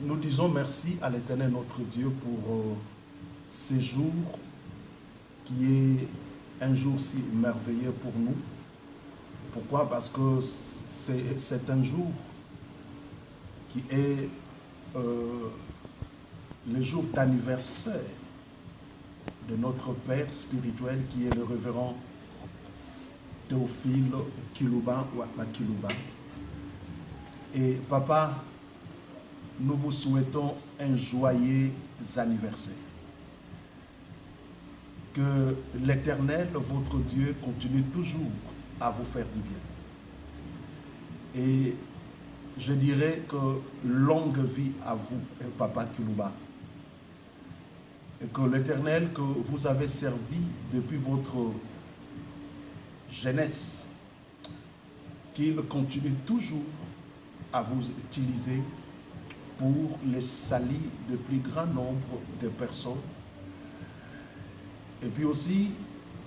nous disons merci à l'Éternel notre Dieu pour ce jour qui est un jour si merveilleux pour nous. Pourquoi? Parce que c'est un jour qui est le jour d'anniversaire de notre Père spirituel qui est le révérend Théophile Kilouba ou Kilouba. Et papa, nous vous souhaitons un joyeux anniversaire. Que l'Éternel, votre Dieu, continue toujours à vous faire du bien. Et je dirais que longue vie à vous, papa Kilouba. Et que l'Éternel que vous avez servi depuis votre jeunesse, qu'il continue toujours à vous utiliser pour les salir de plus grand nombre de personnes. Et puis aussi,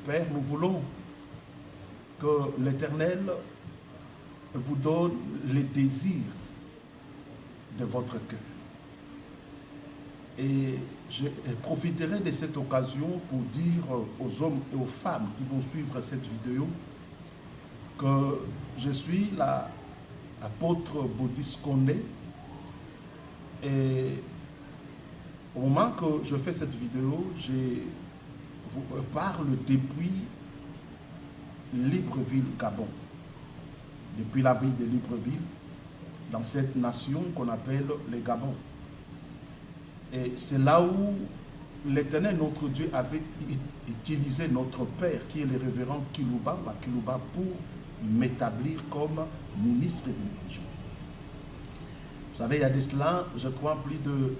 Père, nous voulons que l'Éternel vous donne les désirs de votre cœur. Et je profiterai de cette occasion pour dire aux hommes et aux femmes qui vont suivre cette vidéo que je suis l'apôtre Baudis Condé. Et au moment que je fais cette vidéo, je vous parle depuis Libreville, Gabon. Depuis la ville de Libreville, dans cette nation qu'on appelle le Gabon. Et c'est là où l'Éternel, notre Dieu, avait utilisé notre Père, qui est le révérend Kilouba, pour m'établir comme ministre de l'Évangile. Vous savez, il y a de cela, je crois, plus de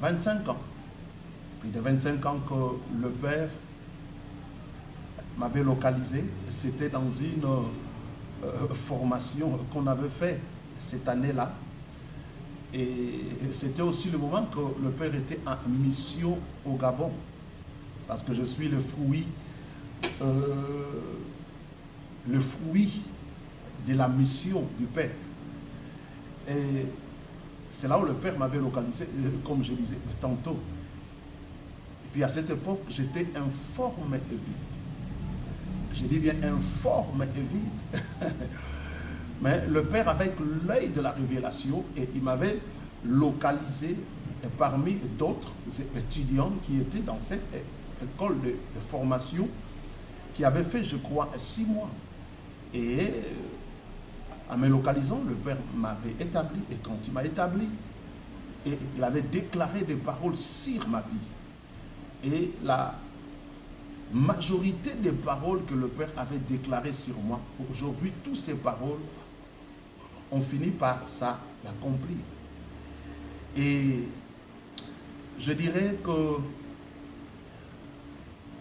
25 ans. Plus de 25 ans que le Père m'avait localisé. C'était dans une formation qu'on avait fait cette année-là. Et c'était aussi le moment que le Père était en mission au Gabon. Parce que je suis le fruit de la mission du Père. Et c'est là où le Père m'avait localisé, comme je disais tantôt. Et puis à cette époque, j'étais informe et vide. Je dis bien informe et vide. Mais le Père, avec l'œil de la révélation, et il m'avait localisé parmi d'autres étudiants qui étaient dans cette école de formation, qui avait fait, je crois, 6 mois. Et en me localisant, le Père m'avait établi, et quand il m'a établi, et il avait déclaré des paroles sur ma vie. Et la majorité des paroles que le Père avait déclarées sur moi, aujourd'hui, toutes ces paroles ont fini par ça l'accomplir. Et je dirais que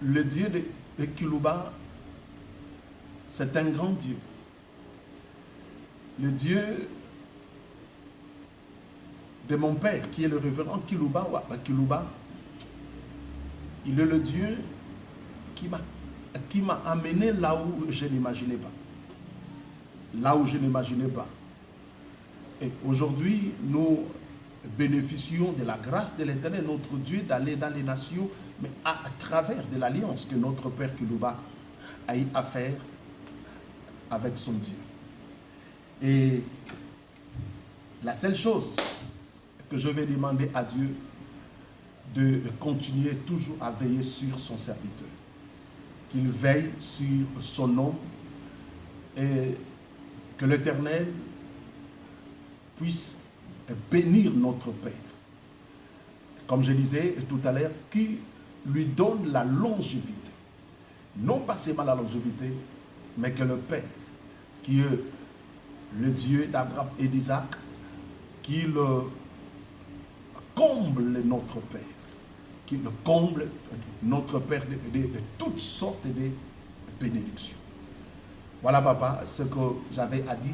le Dieu de Kilouba, c'est un grand Dieu. Le Dieu de mon Père, qui est le révérend Kilouba, il est le Dieu qui m'a amené là où je n'imaginais pas. Là où je n'imaginais pas. Et aujourd'hui, nous bénéficions de la grâce de l'Éternel, notre Dieu, d'aller dans les nations, mais à travers de l'alliance que notre Père Kilouba a eu à faire avec son Dieu. Et la seule chose que je vais demander à Dieu, de continuer toujours à veiller sur son serviteur. Qu'il veille sur son nom et que l'Éternel puisse bénir notre Père. Comme je disais tout à l'heure, qui lui donne la longévité. Non pas seulement la longévité, mais que le Père, qui est le Dieu d'Abraham et d'Isaac, qu'il comble notre Père. Qu'il comble notre Père de toutes sortes de bénédictions. Voilà, papa, ce que j'avais à dire.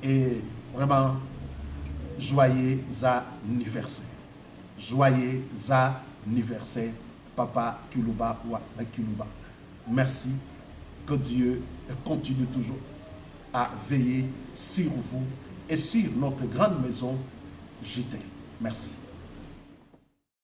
Et vraiment, joyeux anniversaire. Joyeux anniversaire, papa Kilouba ou Kilouba. Merci. Que Dieu continue toujours à veiller sur vous et sur notre grande maison JT. Merci.